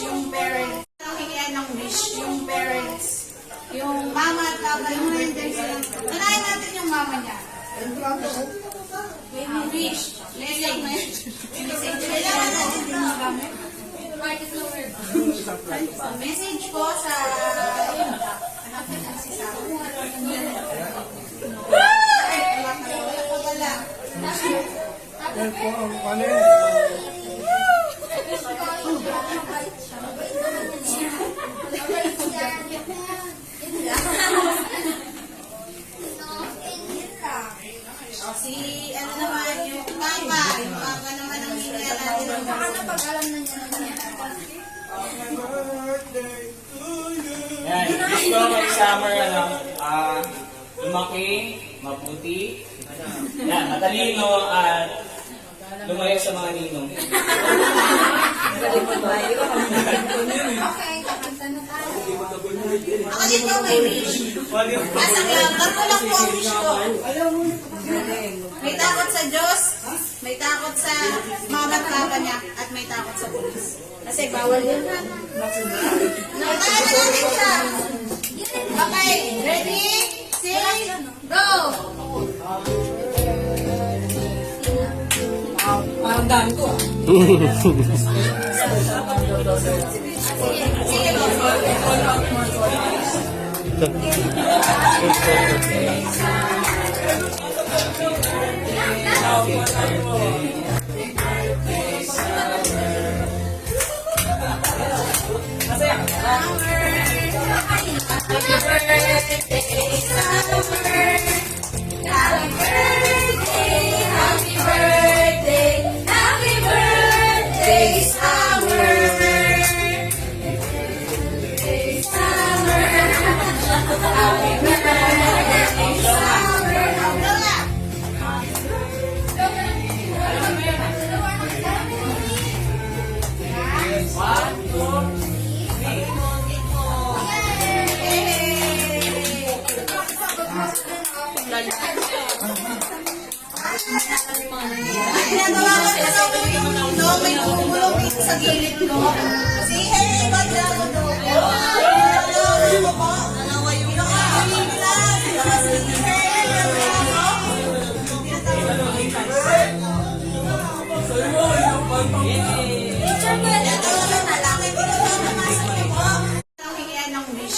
yung parents. Nakikiyan ng wish yung parents. Yung mama at papa, yung render sila. Tanayin natin yung mama niya. Wish. Lesson na yun. Kailangan natin din magamit. Message ko sa si Sam. Yan po ang panin. Si ano naman yung papa. Yung papa naman ang hindi natin. Baka napag-alam na niya naman. Yan, gusto kay Summer, lumaki, mabuti, yan, matalino, at lumayo sa mga ninong. Okay, kakanta na tayo. Ako dito may wish. Nasa lang, ako lang po ang wish ko. May takot sa Diyos, may takot sa mama at papa niya, at may takot sa pulis. Kasi bawal yun. Nakatahan na natin siya. Okay, ready, set, go! Parang daan ko ah. Sige, go. Ginagawa ko sila sa no, may gulong dito sa gilid ko. Si Henry, ba't na ako doon? Ano po?